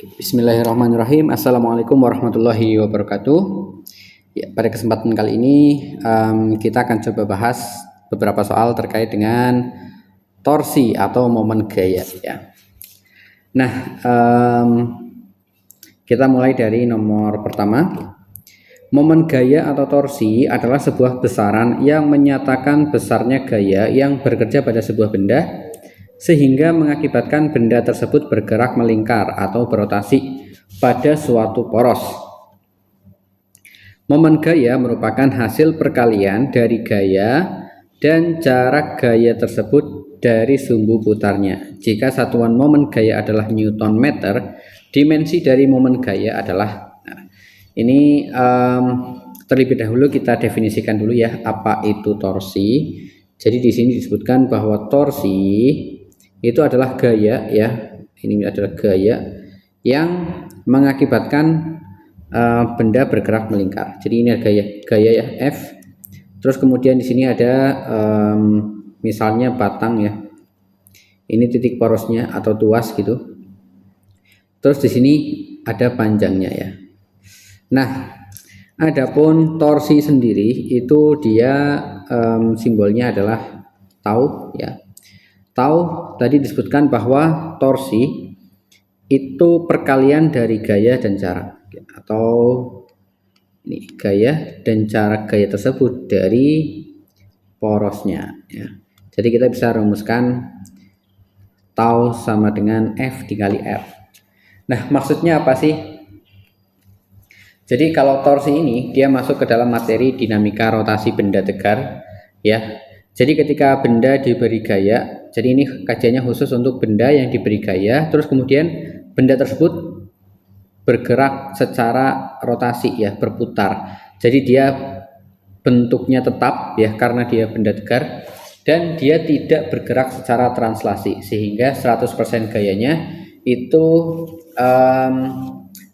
Bismillahirrahmanirrahim. Assalamualaikum warahmatullahi wabarakatuh. Ya, pada kesempatan kali ini kita akan coba bahas beberapa soal terkait dengan torsi atau momen gaya. Ya. Nah, kita mulai dari nomor pertama. Momen gaya atau torsi adalah sebuah besaran yang menyatakan besarnya gaya yang bekerja pada sebuah benda, sehingga mengakibatkan benda tersebut bergerak melingkar atau berotasi pada suatu poros. Momen gaya merupakan hasil perkalian dari gaya dan jarak gaya tersebut dari sumbu putarnya. Jika satuan momen gaya adalah Newton meter, dimensi dari momen gaya adalah ini terlebih dahulu kita definisikan dulu ya, apa itu torsi. Jadi di sini disebutkan bahwa torsi itu adalah gaya ya, ini adalah gaya yang mengakibatkan benda bergerak melingkar. Jadi ini gaya ya, F. Terus kemudian di sini ada misalnya batang ya, ini titik porosnya atau tuas gitu. Terus di sini ada panjangnya ya. Nah, adapun torsi sendiri itu dia simbolnya adalah tau ya. Tau tadi disebutkan bahwa torsi itu perkalian dari gaya dan jarak, atau ini gaya dan jarak gaya tersebut dari porosnya ya. Jadi kita bisa rumuskan tau sama dengan F dikali R. Nah, maksudnya apa sih? Jadi kalau torsi ini dia masuk ke dalam materi dinamika rotasi benda tegar ya. Jadi ketika benda diberi gaya, jadi ini kajiannya khusus untuk benda yang diberi gaya, terus kemudian benda tersebut bergerak secara rotasi ya, berputar. Jadi dia bentuknya tetap ya karena dia benda tegar, dan dia tidak bergerak secara translasi, sehingga 100% gayanya itu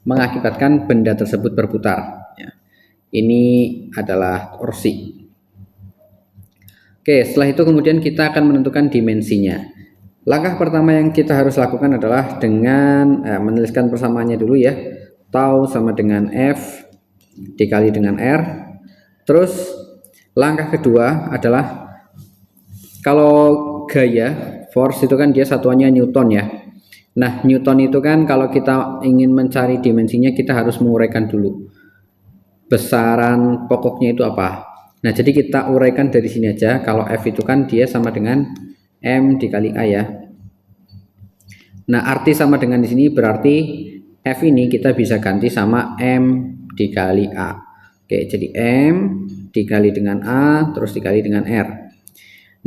mengakibatkan benda tersebut berputar ya. Ini adalah torsi. Oke, setelah itu kemudian kita akan menentukan dimensinya. Langkah pertama yang kita harus lakukan adalah dengan menuliskan persamaannya dulu ya. Tau sama dengan F dikali dengan R. Terus langkah kedua adalah kalau gaya, force itu kan dia satuannya Newton ya. Nah, Newton itu kan kalau kita ingin mencari dimensinya kita harus menguraikan dulu besaran pokoknya itu apa. Nah, jadi kita uraikan dari sini aja. Kalau F itu kan dia sama dengan M dikali A ya. Nah, arti sama dengan di sini berarti F ini kita bisa ganti sama M dikali A. Oke, jadi M dikali dengan A terus dikali dengan R.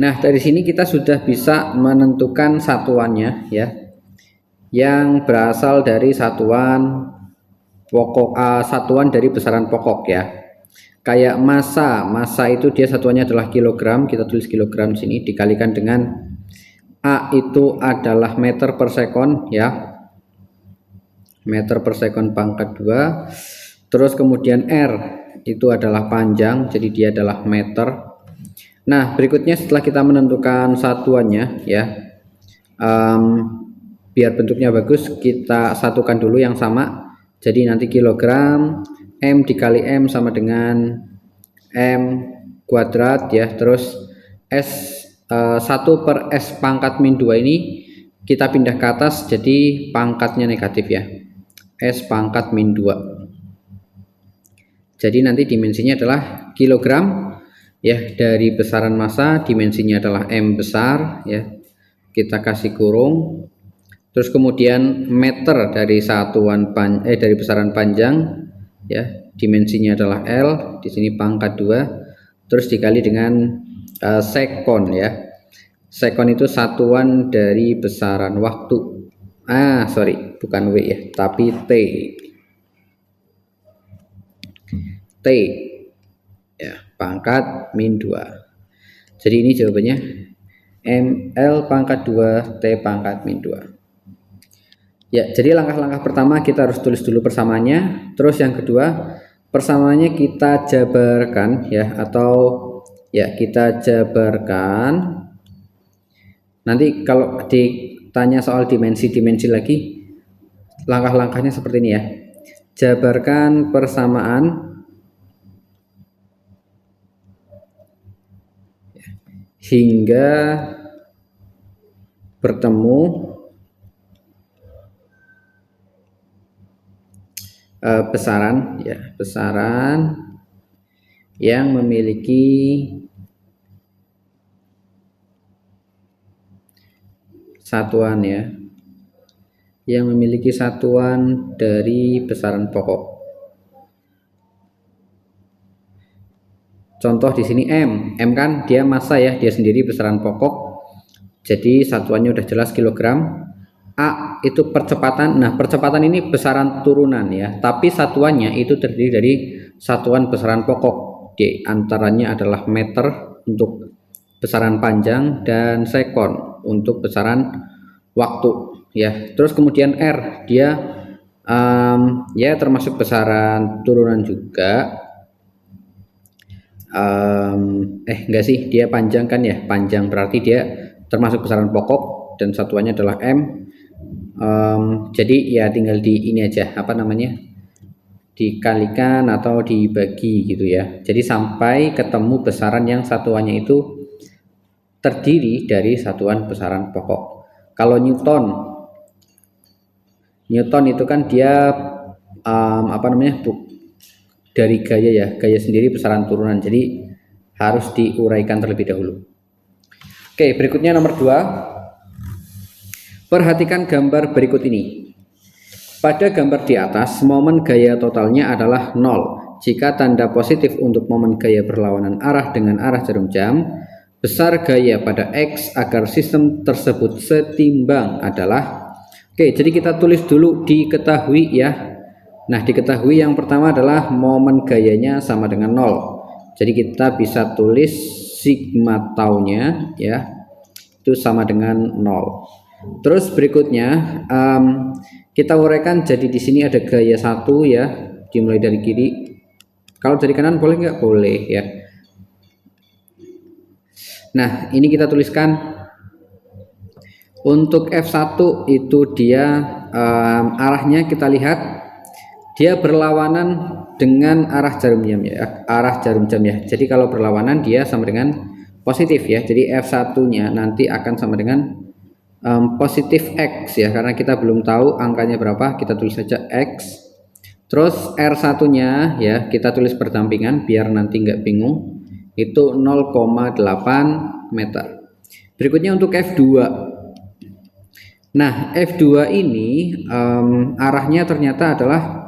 Nah, dari sini kita sudah bisa menentukan satuannya ya, yang berasal dari satuan pokok satuan dari besaran pokok ya. Kayak massa itu dia satuannya adalah kilogram, kita tulis kilogram sini dikalikan dengan A itu adalah meter per sekon ya, meter per sekon pangkat 2. Terus kemudian R itu adalah panjang, jadi dia adalah meter. Nah, berikutnya setelah kita menentukan satuannya ya, biar bentuknya bagus kita satukan dulu yang sama. Jadi nanti kilogram M dikali M sama dengan M kuadrat ya. Terus S 1 per S pangkat min 2 ini kita pindah ke atas, jadi pangkatnya negatif ya, S pangkat min 2. Jadi nanti dimensinya adalah kilogram ya, dari besaran massa dimensinya adalah M besar ya, kita kasih kurung. Terus kemudian meter dari satuan dari besaran panjang ya, dimensinya adalah L, di sini pangkat 2, terus dikali dengan sekon ya. Sekon itu satuan dari besaran waktu. Sorry, bukan W ya, tapi T. T ya, pangkat min 2. Jadi ini jawabannya ML pangkat 2 T pangkat min 2. Ya, jadi langkah-langkah pertama kita harus tulis dulu persamaannya. Terus yang kedua, persamaannya kita jabarkan ya, atau ya kita jabarkan. Nanti kalau ditanya soal dimensi lagi, langkah-langkahnya seperti ini ya. Jabarkan persamaan hingga bertemu besaran ya, besaran yang memiliki satuan ya, yang memiliki satuan dari besaran pokok. Contoh di sini M kan dia massa ya, dia sendiri besaran pokok. Jadi satuannya udah jelas kilogram. A itu percepatan. Nah, percepatan ini besaran turunan ya, tapi satuannya itu terdiri dari satuan besaran pokok. Di antaranya adalah meter untuk besaran panjang dan sekon untuk besaran waktu ya. Terus kemudian R dia ya termasuk besaran turunan juga. Enggak sih, dia panjang kan ya, panjang berarti dia termasuk besaran pokok dan satuannya adalah M. Jadi ya tinggal di ini aja, apa namanya, dikalikan atau dibagi gitu ya. Jadi sampai ketemu besaran yang satuannya itu terdiri dari satuan besaran pokok. Kalau Newton itu kan dia apa namanya, dari gaya ya, gaya sendiri besaran turunan, jadi harus diuraikan terlebih dahulu. Oke, berikutnya nomor 2. Perhatikan gambar berikut ini. Pada gambar di atas, momen gaya totalnya adalah 0. Jika tanda positif untuk momen gaya berlawanan arah dengan arah jarum jam, besar gaya pada X agar sistem tersebut setimbang adalah. Oke, jadi kita tulis dulu diketahui ya. Nah, diketahui yang pertama adalah momen gayanya sama dengan 0. Jadi kita bisa tulis sigma tau-nya ya, itu sama dengan 0. Terus berikutnya kita uraikan, jadi di sini ada gaya 1 ya, dimulai dari kiri. Kalau dari kanan boleh nggak? Boleh ya. Nah, ini kita tuliskan untuk F1 itu dia arahnya kita lihat dia berlawanan dengan arah jarum jam ya, Jadi kalau berlawanan dia sama dengan positif ya. Jadi F1-nya nanti akan sama dengan positif X ya, karena kita belum tahu angkanya berapa, kita tulis saja X. Terus R1-nya ya kita tulis berdampingan biar nanti nggak bingung, itu 0,8 meter. Berikutnya untuk F2. Nah, F2 ini arahnya ternyata adalah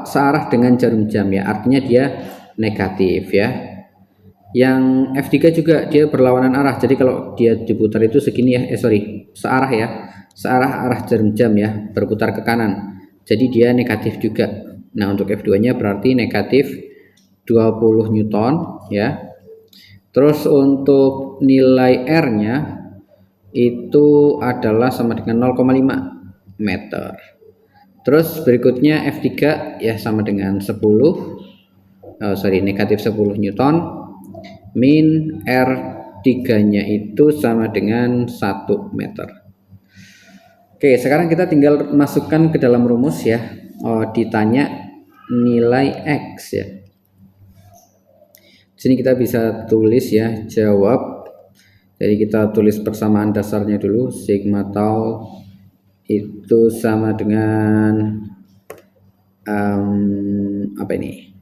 searah dengan jarum jam ya, artinya dia negatif ya. Yang F3 juga dia berlawanan arah, jadi kalau dia diputar itu segini ya, searah ya, searah arah jarum jam ya, berputar ke kanan, jadi dia negatif juga. Nah, untuk F2 nya berarti negatif 20 Newton ya. Terus untuk nilai R nya itu adalah sama dengan 0,5 meter. Terus berikutnya F3 ya sama dengan negatif 10 Newton, min R3-nya itu sama dengan 1 meter. Oke, sekarang kita tinggal masukkan ke dalam rumus ya. Ditanya nilai X ya. Di sini kita bisa tulis ya, jawab. Jadi kita tulis persamaan dasarnya dulu, sigma tau itu sama dengan apa ini,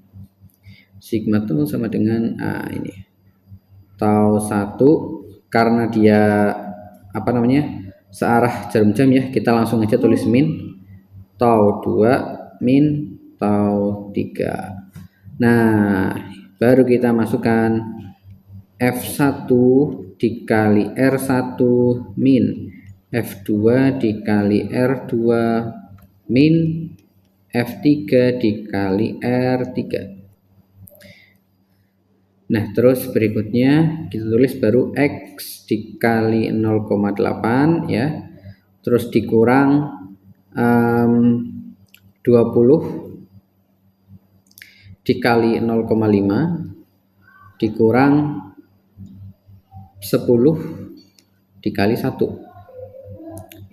sigma itu sama dengan ini tau 1, karena dia apa namanya searah jarum jam ya, kita langsung aja tulis min tau 2 min tau 3. Nah, baru kita masukkan F1 dikali R1 min F2 dikali R2 min F3 dikali R3. Nah, terus berikutnya kita tulis baru X dikali 0,8 ya. Terus dikurang 20 dikali 0,5 dikurang 10 dikali 1.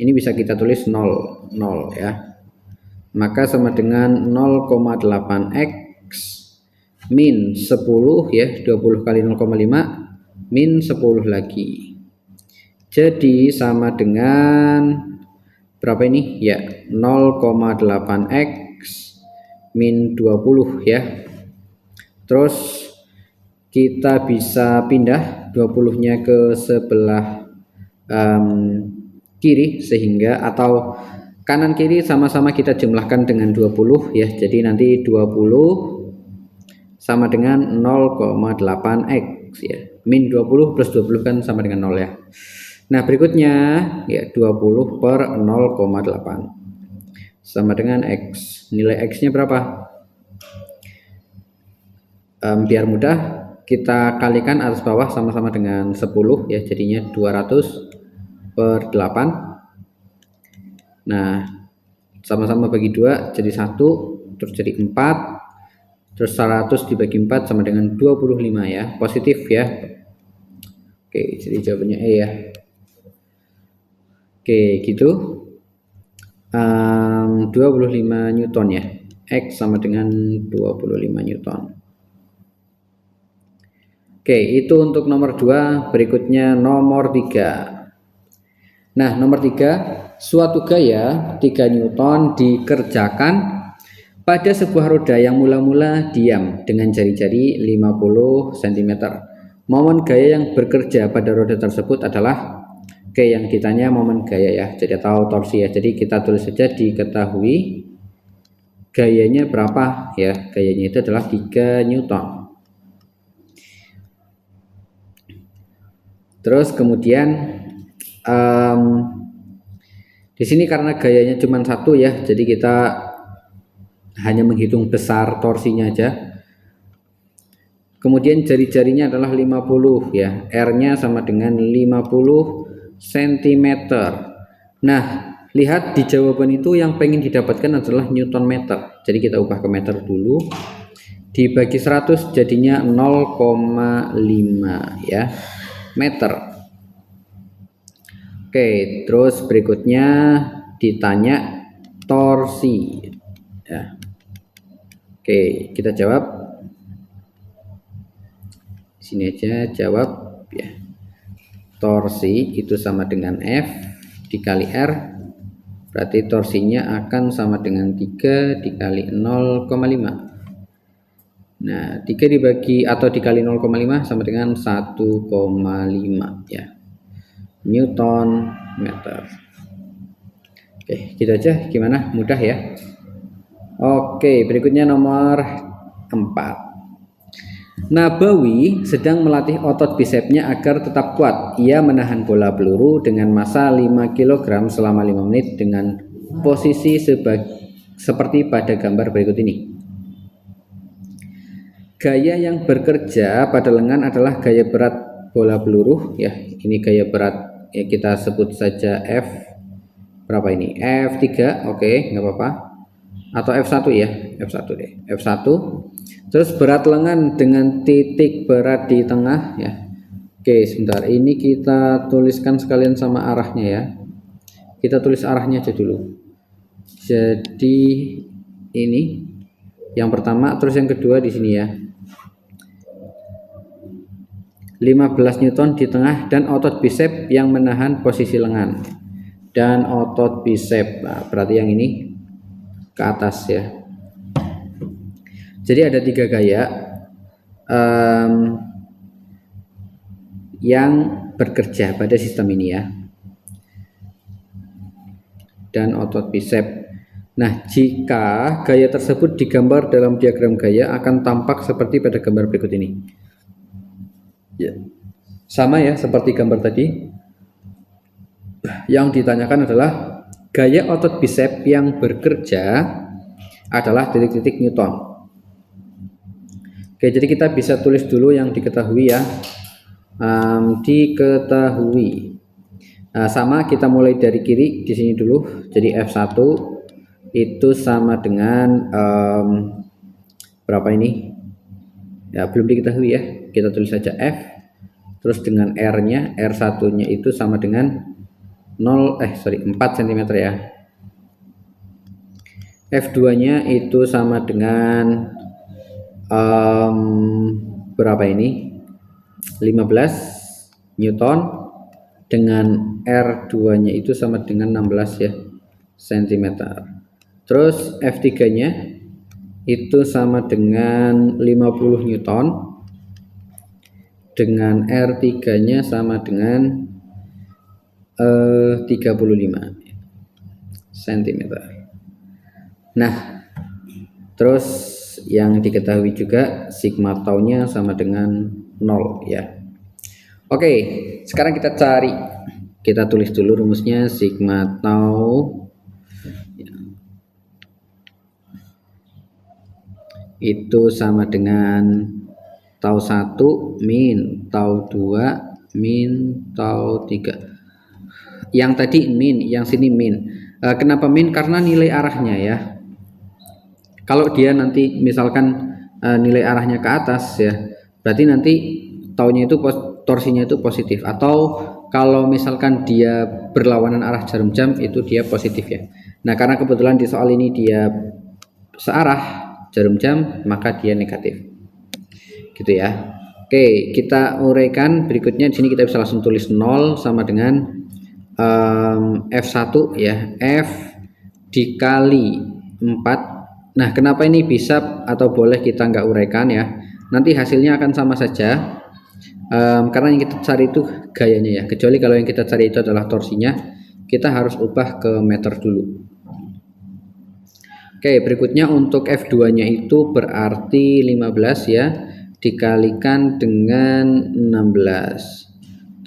Ini bisa kita tulis 0, 0 ya. Maka sama dengan 0,8x min 10 ya, 20 kali 0,5 min 10 lagi. Jadi sama dengan berapa ini? Ya, 0,8x min 20 ya. Terus kita bisa pindah 20-nya ke sebelah kiri, sehingga atau kanan kiri sama-sama kita jumlahkan dengan 20 ya. Jadi nanti 20 sama dengan 0,8x ya. Min 20 plus 20 kan sama dengan 0 ya. Nah, berikutnya ya 20 per 0,8 sama dengan x. Nilai x-nya berapa? Biar mudah kita kalikan atas bawah sama-sama dengan 10 ya, jadinya 200 per 8. Nah, sama-sama bagi 2 jadi 1, terus jadi 4, terus 100 dibagi 4 sama dengan 25 ya, positif ya. Oke, jadi jawabannya E ya. Oke, gitu. 25 Newton ya. X sama dengan 25 Newton. Oke, itu untuk nomor 2. Berikutnya nomor 3. Nah, nomor 3, suatu gaya 3 Newton dikerjakan pada sebuah roda yang mula-mula diam dengan jari-jari 50 cm. Momen gaya yang bekerja pada roda tersebut adalah, oke, yang ditanya momen gaya ya, jadi atau torsi ya. Jadi kita tulis saja diketahui gayanya berapa ya. Gayanya itu adalah 3 Newton. Terus kemudian di sini karena gayanya cuma 1 ya, jadi kita hanya menghitung besar torsinya aja. Kemudian jari-jarinya adalah 50 ya, R-nya sama dengan 50 cm. Nah, lihat di jawaban itu yang pengen didapatkan adalah Newton meter. Jadi kita ubah ke meter dulu. Dibagi 100 jadinya 0,5 ya, meter. Oke, terus berikutnya ditanya torsi ya. Oke, kita jawab. Sini aja jawab ya. Torsi itu sama dengan F dikali R, berarti torsinya akan sama dengan 3 dikali 0,5. Nah, 3 dibagi atau dikali 0,5 sama dengan 1,5 ya, Newton meter. Oke, gitu aja. Gimana? Mudah ya? Oke, berikutnya nomor 4. Nabawi sedang melatih otot bisepnya agar tetap kuat. Ia menahan bola peluru dengan massa 5 kg selama 5 menit dengan posisi seperti pada gambar berikut ini. Gaya yang bekerja pada lengan adalah gaya berat bola peluru ya. Ini gaya berat ya, kita sebut saja F berapa ini? F3, oke, nggak apa-apa. Atau F1 ya, F1 deh, F1. Terus berat lengan dengan titik berat di tengah ya. Oke, sebentar, ini kita tuliskan sekalian sama arahnya ya. Kita tulis arahnya aja dulu. Jadi ini yang pertama, terus yang kedua di sini ya. 15 Newton di tengah dan otot bisep yang menahan posisi lengan. Dan otot bisep, nah, berarti yang ini ke atas ya. Jadi ada 3 gaya yang bekerja pada sistem ini ya, dan otot bisep. Nah, jika gaya tersebut digambar dalam diagram gaya akan tampak seperti pada gambar berikut ini ya. Sama ya seperti gambar tadi. Yang ditanyakan adalah gaya otot bisep yang bekerja adalah titik-titik Newton. Oke, jadi kita bisa tulis dulu yang diketahui ya. Diketahui. Nah, sama kita mulai dari kiri di sini dulu. Jadi F1 itu sama dengan berapa ini? Ya, belum diketahui ya. Kita tulis saja F. Terus dengan R-nya, R1-nya itu sama dengan 4 cm ya. F2-nya itu sama dengan berapa ini? 15 Newton, dengan R2-nya itu sama dengan 16 ya cm. Terus F3-nya itu sama dengan 50 Newton, dengan R3-nya sama dengan 35 cm. Nah, terus yang diketahui juga sigma tau-nya sama dengan 0 ya. Oke, sekarang kita tulis dulu rumusnya. Sigma tau itu sama dengan tau 1 min tau 2 min tau 3. Yang tadi min, yang sini min. Kenapa min? Karena nilai arahnya ya. Kalau dia nanti misalkan nilai arahnya ke atas ya, berarti nanti taunya itu torsinya itu positif. Atau kalau misalkan dia berlawanan arah jarum jam, itu dia positif ya. Nah, karena kebetulan di soal ini dia searah jarum jam, maka dia negatif gitu ya. Oke, kita uraikan berikutnya. Di sini kita bisa langsung tulis 0 sama dengan F1 ya, F dikali 4. Nah, kenapa ini bisa atau boleh kita nggak uraikan ya, nanti hasilnya akan sama saja. Karena yang kita cari itu gayanya ya, kecuali kalau yang kita cari itu adalah torsinya, kita harus ubah ke meter dulu. Oke, berikutnya untuk F2-nya itu berarti 15 ya, dikalikan dengan 16.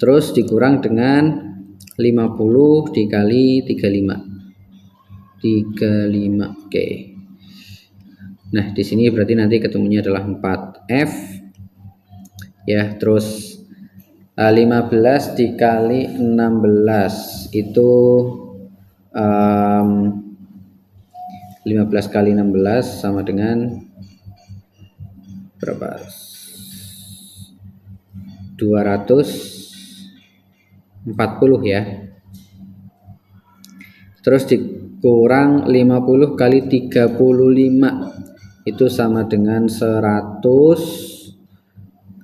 Terus dikurang dengan 50 dikali 35. Oke. Nah, di sini berarti nanti ketemunya adalah 4F. Ya, terus 15 dikali 16 itu 15 kali 16 sama dengan berapa? 240 ya. Terus dikurang 50 kali 35 itu sama dengan 170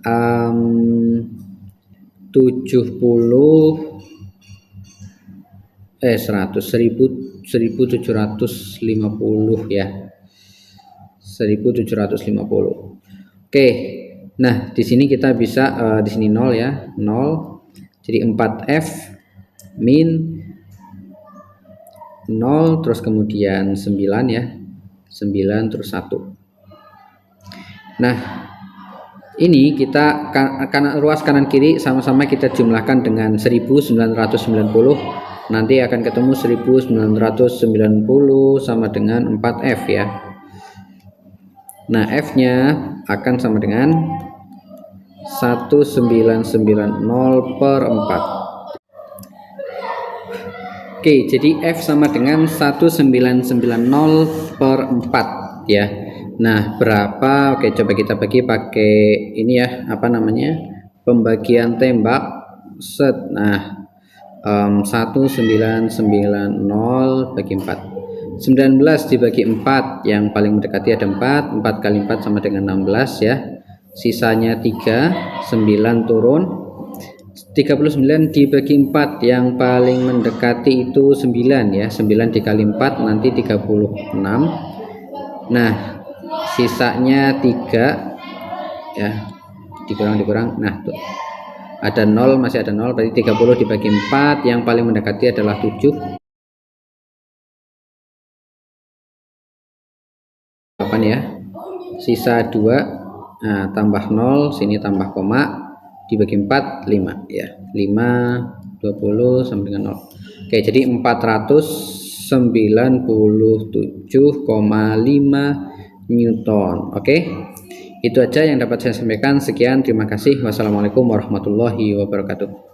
1750 ya, 1750. Oke, nah di sini kita bisa di sini 0 ya, 0, jadi 4F min 0 terus kemudian 9 ya, 9 terus 1. Nah, ini kita karena ruas kanan kiri sama-sama kita jumlahkan dengan 1990, nanti akan ketemu 1990 sama dengan 4F ya. Nah, F-nya akan sama dengan 1990 per 4. Oke, jadi F sama dengan 1990 per 4 ya. Nah, berapa? Oke, coba kita bagi pakai ini ya, apa namanya, pembagian tembak set. Nah, 1990 bagi 4, 19 dibagi 4, yang paling mendekati ada 4, 4 kali 4 sama dengan 16 ya, sisanya 3, 9 turun, 39 dibagi 4, yang paling mendekati itu 9 ya, 9 dikali 4 nanti 36. Nah, sisanya 3 ya, dikurang, nah tuh ada 0, masih ada 0, berarti 30 dibagi 4, yang paling mendekati adalah 7, 8 ya, sisa 2, nah tambah 0, sini tambah koma, dibagi 4, 5 ya, 5, 20 sama dengan 0. Oke, jadi 497,5 Newton. Oke, itu aja yang dapat saya sampaikan. Sekian, terima kasih. Wassalamualaikum warahmatullahi wabarakatuh.